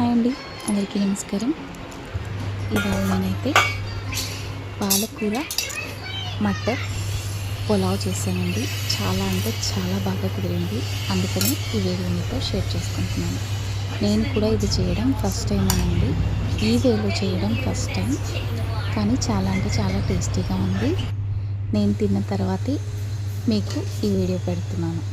Hi అండి, అందరికీ నమస్కారం. ఇవాళ నేనైతే పాలకూర మటర్ పులావ్ చేశానండి. చాలా అంటే చాలా బాగా కుదిరింది. అందుకని ఈ వీడియో మీతో షేర్ చేసుకుంటున్నాను. నేను కూడా ఇది చేయడం ఫస్ట్ టైం అండి. ఈ వేలో చేయడం ఫస్ట్ టైం, కానీ చాలా అంటే చాలా టేస్టీగా ఉంది. నేను తిన్న తర్వాతే మీకు ఈ వీడియో పెడుతున్నాను.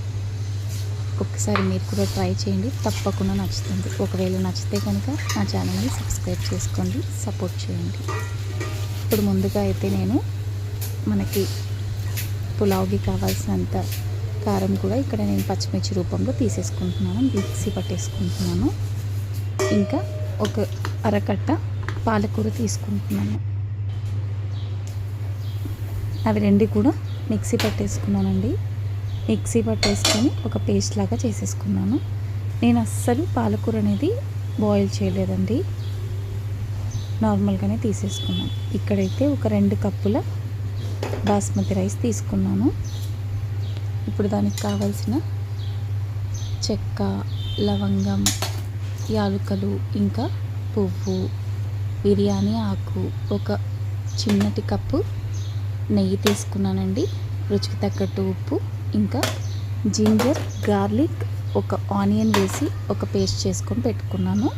ఒక్కసారి మీరు కూడా ట్రై చేయండి, తప్పకుండా నచ్చుతుంది. ఒకవేళ నచ్చితే కనుక నా ఛానల్ని సబ్స్క్రైబ్ చేసుకోండి, సపోర్ట్ చేయండి. ఇప్పుడు ముందుగా అయితే నేను మనకి పులావ్కి కావాల్సినంత కారం కూడా ఇక్కడ నేను పచ్చిమిర్చి రూపంలో తీసేసుకుంటున్నాను, మిక్సీ పట్టేసుకుంటున్నాను. ఇంకా ఒక అరకట్ట పాలకూర తీసుకుంటున్నాను. అవి రెండు కూడా మిక్సీ పట్టేసుకున్నానండి. మిక్సీ పట్టేసుకొని ఒక పేస్ట్ లాగా చేసేసుకున్నాను. నేను అస్సలు పాలకూర అనేది బాయిల్ చేయలేదండి, నార్మల్గానే తీసేసుకున్నాను. ఇక్కడైతే ఒక 2 కప్పుల బాస్మతి రైస్ తీసుకున్నాను. ఇప్పుడు దానికి కావాల్సిన చెక్క, లవంగం, యాలకులు, ఇంకా పువ్వు, బిర్యానీ ఆకు, ఒక చిన్నటి కప్పు నెయ్యి తీసుకున్నానండి, రుచికి తగ్గట్టు ఉప్పు, ఇంకా జింజర్ గార్లిక్, ఒక ఆనియన్ వేసి ఒక పేస్ట్ చేసుకొని పెట్టుకున్నాను.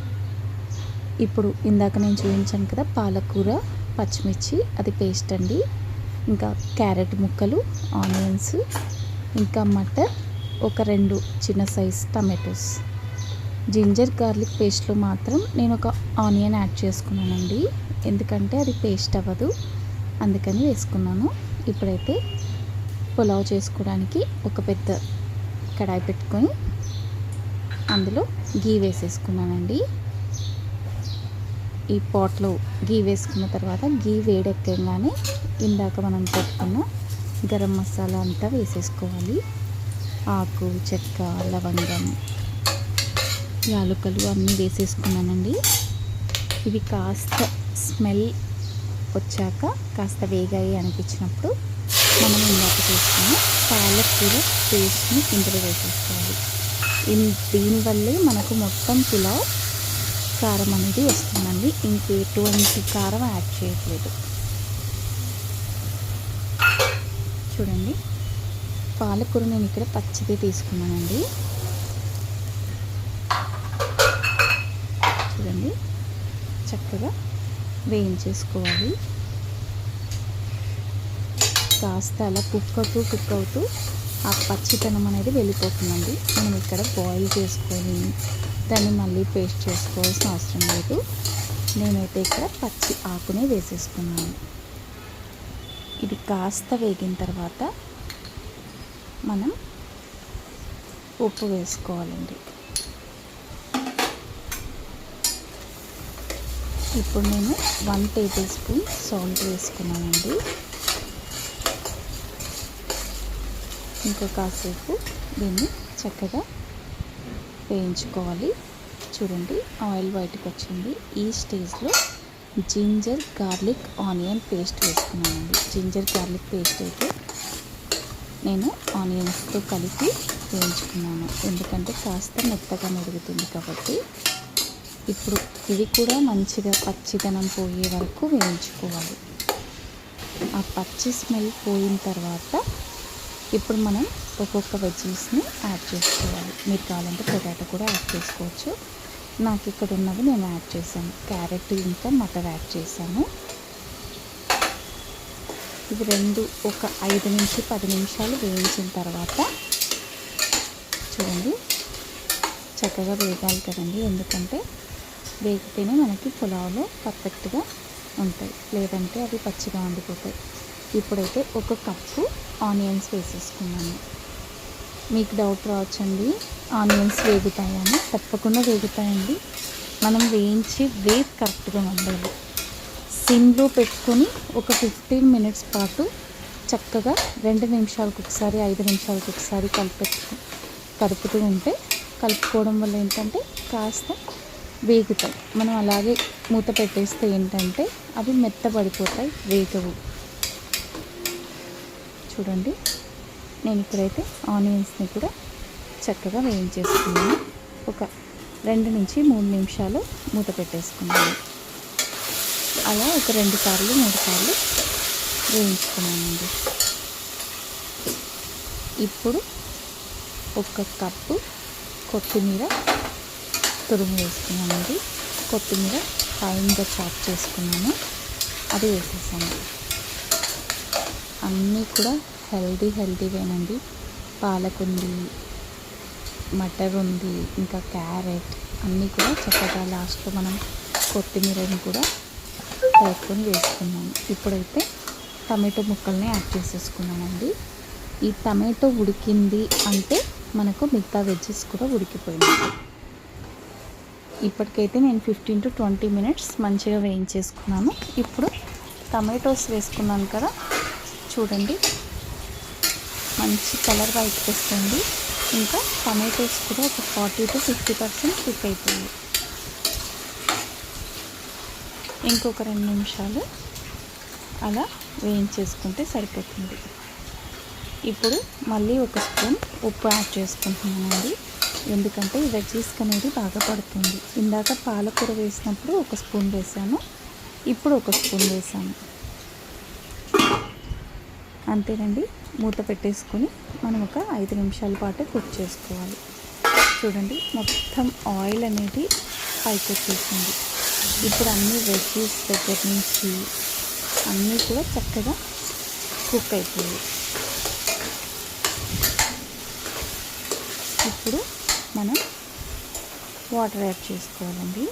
ఇప్పుడు ఇందాక నేను చూపించాను కదా పాలకూర, పచ్చిమిర్చి, అది పేస్ట్ అండి. ఇంకా క్యారెట్ ముక్కలు, ఆనియన్స్, ఇంకా మటర్, ఒక 2 చిన్న సైజ్ టమాటోస్. జింజర్ గార్లిక్ పేస్ట్లో మాత్రం నేను ఒక ఆనియన్ యాడ్ చేసుకున్నానండి, ఎందుకంటే అది పేస్ట్ అవ్వదు, అందుకని వేసుకున్నాను. ఇప్పుడైతే పులావ్ చేసుకోవడానికి ఒక పెద్ద కడాయి పెట్టుకొని అందులో గీ వేసేసుకున్నానండి. ఈ పాట్లో గీ వేసుకున్న తర్వాత గీ వేడెక్కగానే ఇందాక మనం పెట్టుకున్న గరం మసాలా అంతా వేసేసుకోవాలి. ఆకు, చెక్క, లవంగం, యాలకులు అన్నీ వేసేసుకున్నానండి. ఇవి కాస్త స్మెల్ వచ్చాక, కాస్త వేగాయి అనిపించినప్పుడు మనం ఇందాక చేసుకున్న పాలకూర పేస్ట్ని ఇందులో వేసేసుకోవాలి. దీనివల్లే మనకు మొత్తం పులావ్ కారం అనేది వస్తుందండి, ఇంకెటువంటి కారం యాడ్ చేయట్లేదు. చూడండి, పాలకూర నేను ఇక్కడ పచ్చిది తీసుకున్నానండి. చూడండి, చక్కగా వేయించేసుకోవాలి. కాస్త అలా కుక్ అవుతూ ఆ పచ్చితనం అనేది వెళ్ళిపోతుందండి. మనం ఇక్కడ బాయిల్ చేసుకొని దాన్ని మళ్ళీ పేస్ట్ చేసుకోవాల్సిన అవసరం లేదు. నేనైతే ఇక్కడ పచ్చి ఆకునే వేసేసుకున్నాను. ఇది కాస్త వేగిన తర్వాత మనం ఉప్పు వేసుకోవాలండి. ఇప్పుడు నేను 1 టేబుల్ స్పూన్ సాల్ట్ వేసుకున్నానండి. ఇంకా కాసేపు దీన్ని చక్కగా వేయించుకోవాలి. చూడండి, ఆయిల్ బయటకు వచ్చింది. ఈ స్టేజ్లో జింజర్ గార్లిక్ ఆనియన్ పేస్ట్ వేసుకున్నానండి. జింజర్ గార్లిక్ పేస్ట్ అయితే నేను ఆనియన్స్తో కలిపి వేయించుకున్నాను, ఎందుకంటే కాస్త మెత్తగా మెరుగుతుంది కాబట్టి. ఇప్పుడు ఇవి కూడా మంచిగా పచ్చిదనం పోయే వరకు వేయించుకోవాలి. ఆ పచ్చి స్మెల్ పోయిన తర్వాత ఇప్పుడు మనం ఒక్కొక్క వెజ్జీస్ని యాడ్ చేసుకోవాలి. మీరు కావాలంటే పొటాటో కూడా యాడ్ చేసుకోవచ్చు. నాకు ఇక్కడ ఉన్నవి నేను యాడ్ చేశాను. క్యారెట్ ఇంకా మటర్ యాడ్ చేశాను. ఇవి రెండు ఒక 5 నుంచి 10 నిమిషాలు వేయించిన తర్వాత చూడండి, చక్కగా వేగాలి కదండి, ఎందుకంటే వేగితేనే మనకి పులావ్లో పర్ఫెక్ట్గా ఉంటాయి, లేదంటే అవి పచ్చిగా ఉండిపోతాయి. ఇప్పుడైతే ఒక కప్పు ఆనియన్స్ వేసేసుకున్నాను. మీకు డౌట్ రావచ్చండి, ఆనియన్స్ వేగుతాయని. తప్పకుండా వేగుతాయండి. మనం వేయించి వేగ్ కరెక్ట్గా ఉండాలి. సిమ్లో పెట్టుకొని ఒక 15 మినిట్స్ పాటు చక్కగా 2 నిమిషాలకు ఒకసారి, 5 నిమిషాలకు ఒకసారి కలుపుతూ ఉంటే, కలుపుకోవడం వల్ల ఏంటంటే కాస్త వేగుతాయి. మనం అలాగే మూత పెట్టేస్తే ఏంటంటే అవి మెత్తబడిపోతాయి, వేగవు. చూడండి, నేను ఇక్కడైతే ఆనియన్స్ని కూడా చక్కగా వేయించేసుకున్నాను. ఒక 2 నుంచి 3 నిమిషాలు మూత పెట్టేసుకున్నాను. అలా ఒక 2 సార్లు 3 సార్లు వేయించుకున్నానండి. ఇప్పుడు 1 కప్పు కొత్తిమీర తురుము వేసుకున్నానండి. కొత్తిమీర ఫైన్గా చాప్ చేసుకున్నాను, అది వేసేసాను. అన్నీ కూడా హెల్దీవేనండి. పాలక్ ఉంది, మటర్ ఉంది, ఇంకా క్యారెట్ అన్నీ కూడా చక్కగా లాస్ట్లో మనం కొత్తిమీరని కూడా వేసుకొని వేసుకున్నాము. ఇప్పుడైతే టమాటో ముక్కల్ని యాడ్ చేసేసుకున్నానండి. ఈ టమాటో ఉడికింది అంటే మనకు మిగతా వెజ్జెస్ కూడా ఉడికిపోయినాయి. ఇప్పటికైతే నేను 15 to 20 మినిట్స్ మంచిగా వేయించేసుకున్నాను. ఇప్పుడు టమాటోస్ వేసుకున్నాను కదా, చూడండి మంచి కలర్ వైట్కి వస్తుంది. ఇంకా టమాటోస్ కూడా ఒక 40 to 50% కుక్ అయిపోయింది. ఇంకొక 2 నిమిషాలు అలా వేయించేసుకుంటే సరిపోతుంది. ఇప్పుడు మళ్ళీ 1 స్పూన్ ఉప్పు యాడ్ చేసుకుంటున్నానండి, ఎందుకంటే ఈ వెజ్జీస్కి అనేది బాగా పడుతుంది. ఇందాక పాలకూర వేసినప్పుడు 1 స్పూన్ వేసాను, ఇప్పుడు 1 స్పూన్ వేసాను. అంతేనండి. మూత పెట్టేసుకొని మనం ఒక 5 నిమిషాల పాటు కుక్ చేసుకోవాలి. చూడండి మొత్తం ఆయిల్ అనేది పైకి వచ్చేసింది. ఇప్పుడు అన్ని వెజ్జీస్ దగ్గర నుంచి అన్నీ కూడా చక్కగా కుక్ అయిపోయాయి. ఇప్పుడు మనం వాటర్ యాడ్ చేసుకోవాలండి.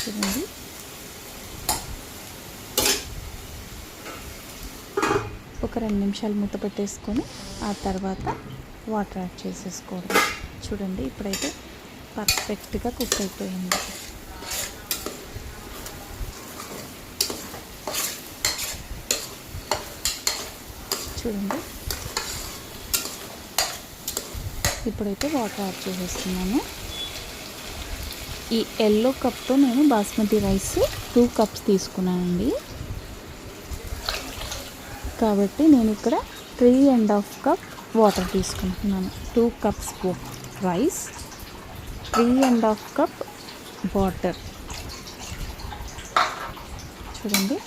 చూడండి ఒక 2 నిమిషాలు మూత పెట్టేసుకొని ఆ తర్వాత వాటర్ యాడ్ చేసేసుకోవడం. చూడండి ఇప్పుడైతే పర్ఫెక్ట్గా కుక్ అయిపోయింది. చూడండి ఇప్పుడైతే వాటర్ యాడ్ చేసేస్తున్నాను. ఈ ఎల్లో కప్తో నేను బాస్మతి రైస్ 2 కప్స్ తీసుకున్నానండి, కాబట్టి నేను ఇక్కడ 3.5 కప్ వాటర్ తీసుకుంటున్నాను. 2 కప్స్ రైస్, 3.5 కప్ వాటర్. చూడండి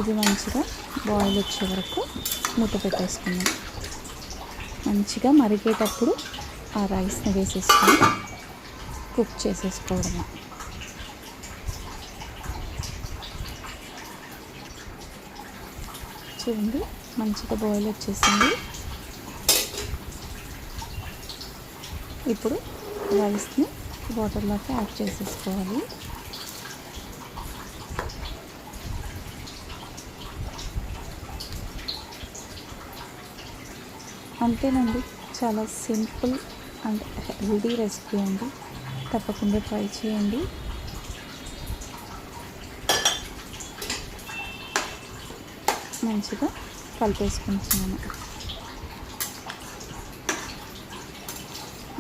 ఇది మంచిగా బాయిల్ వచ్చే వరకు మూత పెట్టేసుకున్నాను. మంచిగా మరిగేటప్పుడు ఆ రైస్ని వేసేసుకొని కుక్ చేసేసుకోవడమే. చూడండి మంచిగా బాయిల్ వచ్చేసింది. ఇప్పుడు రైస్ని వాటర్లోకి యాడ్ చేసేసుకోవాలి. అంతేనండి, చాలా సింపుల్ అండ్ హెల్దీ రెసిపీ అండి. తప్పకుండా ట్రై చేయండి. మంచిగా కలిపేసుకుంటున్నాను.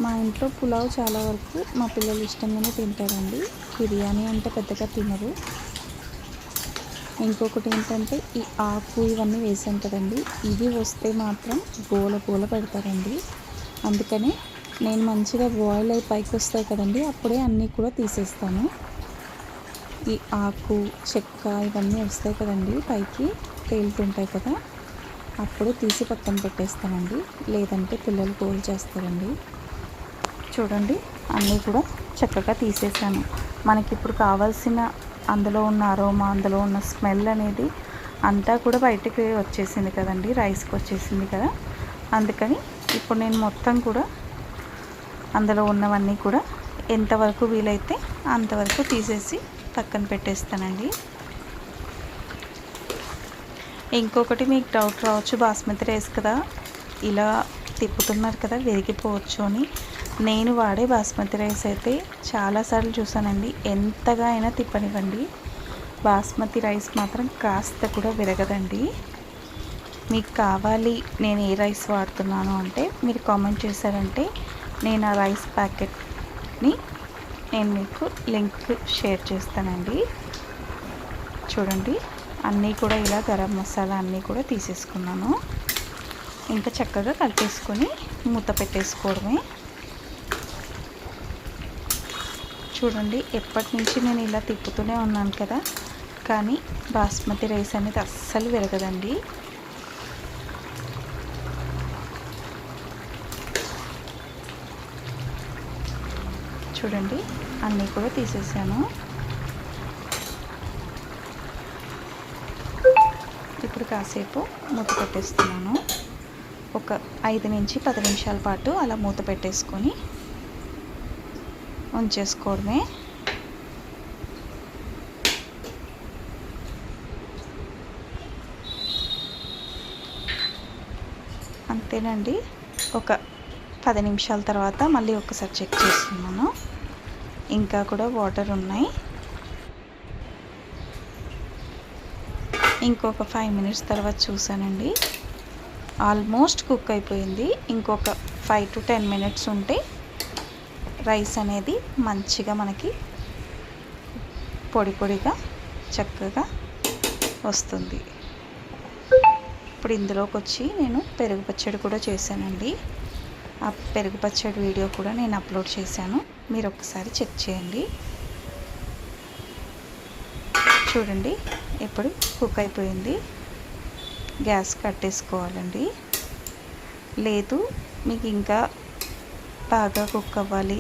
మా ఇంట్లో పులావ్ చాలా వరకు మా పిల్లలు ఇష్టంగానే తింటారండి. బిర్యానీ అంటే పెద్దగా తినరు. ఇంకొకటి ఏంటంటే ఈ ఆకు ఇవన్నీ వేసాం కదండి, ఇవి వస్తే మాత్రం గోల పెడతారండి. అందుకని నేను మంచిగా బాయిల్ అయి పైకి వస్తాయి కదండి, అప్పుడే అన్నీ కూడా తీసేస్తాను. ఈ ఆకు చెక్క ఇవన్నీ వస్తాయి కదండి, పైకి తేలుతుంటాయి కదా, అప్పుడు తీసి పక్కన పెట్టేస్తానండి. లేదంటే పిల్లలు గోల్ చేస్తారండి. చూడండి అన్నీ కూడా చక్కగా తీసేసాను. మనకి ఇప్పుడు కావాల్సిన అందులో ఉన్న అరోమా, అందులో ఉన్న స్మెల్ అనేది అంతా కూడా బయటికి వచ్చేసింది కదండి, రైస్కి వచ్చేసింది కదా. అందుకని ఇప్పుడు నేను మొత్తం కూడా అందులో ఉన్నవన్నీ కూడా ఎంతవరకు వీలైతే అంతవరకు తీసేసి పక్కన పెట్టేస్తానండి. ఇంకొకటి మీకు డౌట్ రావచ్చు, బాస్మతి రైస్ కదా ఇలా తిప్పుతున్నారు కదా విరిగిపోవచ్చు అని. నేను వాడే బాస్మతి రైస్ అయితే చాలాసార్లు చూసానండి, ఎంతగా అయినా తిప్పనివ్వండి, బాస్మతి రైస్ మాత్రం కాస్త కూడా విరగదండి. మీకు కావాలి నేను ఏ రైస్ వాడుతున్నాను అంటే మీరు కామెంట్ చేశారంటే నేను ఆ రైస్ ప్యాకెట్ని నేను మీకు లింక్ షేర్ చేస్తానండి. చూడండి అన్నీ కూడా ఇలా గరం మసాలా అన్నీ కూడా తీసేసుకున్నాను. ఇంకా చక్కగా కలిపేసుకొని మూత పెట్టేసుకోవడమే. చూడండి, ఎప్పటి నుంచి నేను ఇలా తిప్పుతూనే ఉన్నాను కదా, కానీ బాస్మతి రైస్ అనేది అస్సలు విరగదండి. చూడండి, అన్నీ కూడా తీసేసాను. ఇప్పుడు కాసేపు మూత పెట్టేస్తున్నాను. ఒక 5 నుంచి 10 నిమిషాల పాటు అలా మూత పెట్టేసుకొని ఉంచేసుకోవడమే. అంతేనండి. ఒక 10 నిమిషాల తర్వాత మళ్ళీ ఒకసారి చెక్ చేస్తున్నాను. ఇంకా కూడా వాటర్ ఉన్నాయి. ఇంకొక 5 మినిట్స్ తర్వాత చూసానండి, ఆల్మోస్ట్ కుక్ అయిపోయింది. ఇంకొక 5 to 10 మినిట్స్ ఉంటే రైస్ అనేది మంచిగా మనకి పొడి పొడిగా చక్కగా వస్తుంది. ఇప్పుడు ఇందులోకి వచ్చి నేను పెరుగు పచ్చడి కూడా చేశానండి. ఆ పెరుగు పచ్చడి వీడియో కూడా నేను అప్లోడ్ చేశాను, మీరు ఒకసారి చెక్ చేయండి. చూడండి, ఇప్పుడు కుక్ అయిపోయింది. గ్యాస్ కట్టేసుకోవాలండి. లేదు మీకు ఇంకా బాగా కుక్ అవ్వాలి,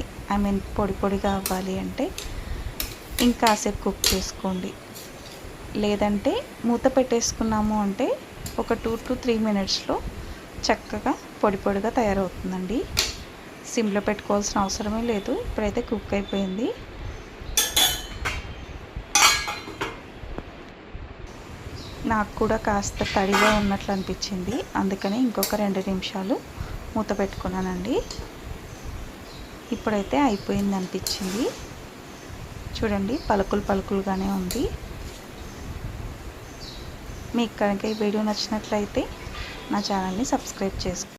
పొడి పొడిగా అవ్వాలి అంటే ఇంకాసేపు కుక్ చేసుకోండి. లేదంటే మూత పెట్టేసుకున్నాము అంటే ఒక 2 to 3 మినిట్స్లో చక్కగా పొడి పొడిగా తయారవుతుందండి. సిమ్లో పెట్టుకోవాల్సిన అవసరమే లేదు. ఇప్పుడైతే కుక్ అయిపోయింది. నాకు కూడా కాస్త తడిగా ఉన్నట్లు అనిపించింది, అందుకని ఇంకొక 2 నిమిషాలు మూత పెట్టుకున్నానండి. ఇప్పుడైతే అయిపోయింది అనిపించింది. చూడండి, పలుకులుగానే ఉంది. మీకు కనుక ఈ వీడియో నచ్చినట్లయితే నా ఛానల్ని సబ్స్క్రైబ్ చేసుకోండి.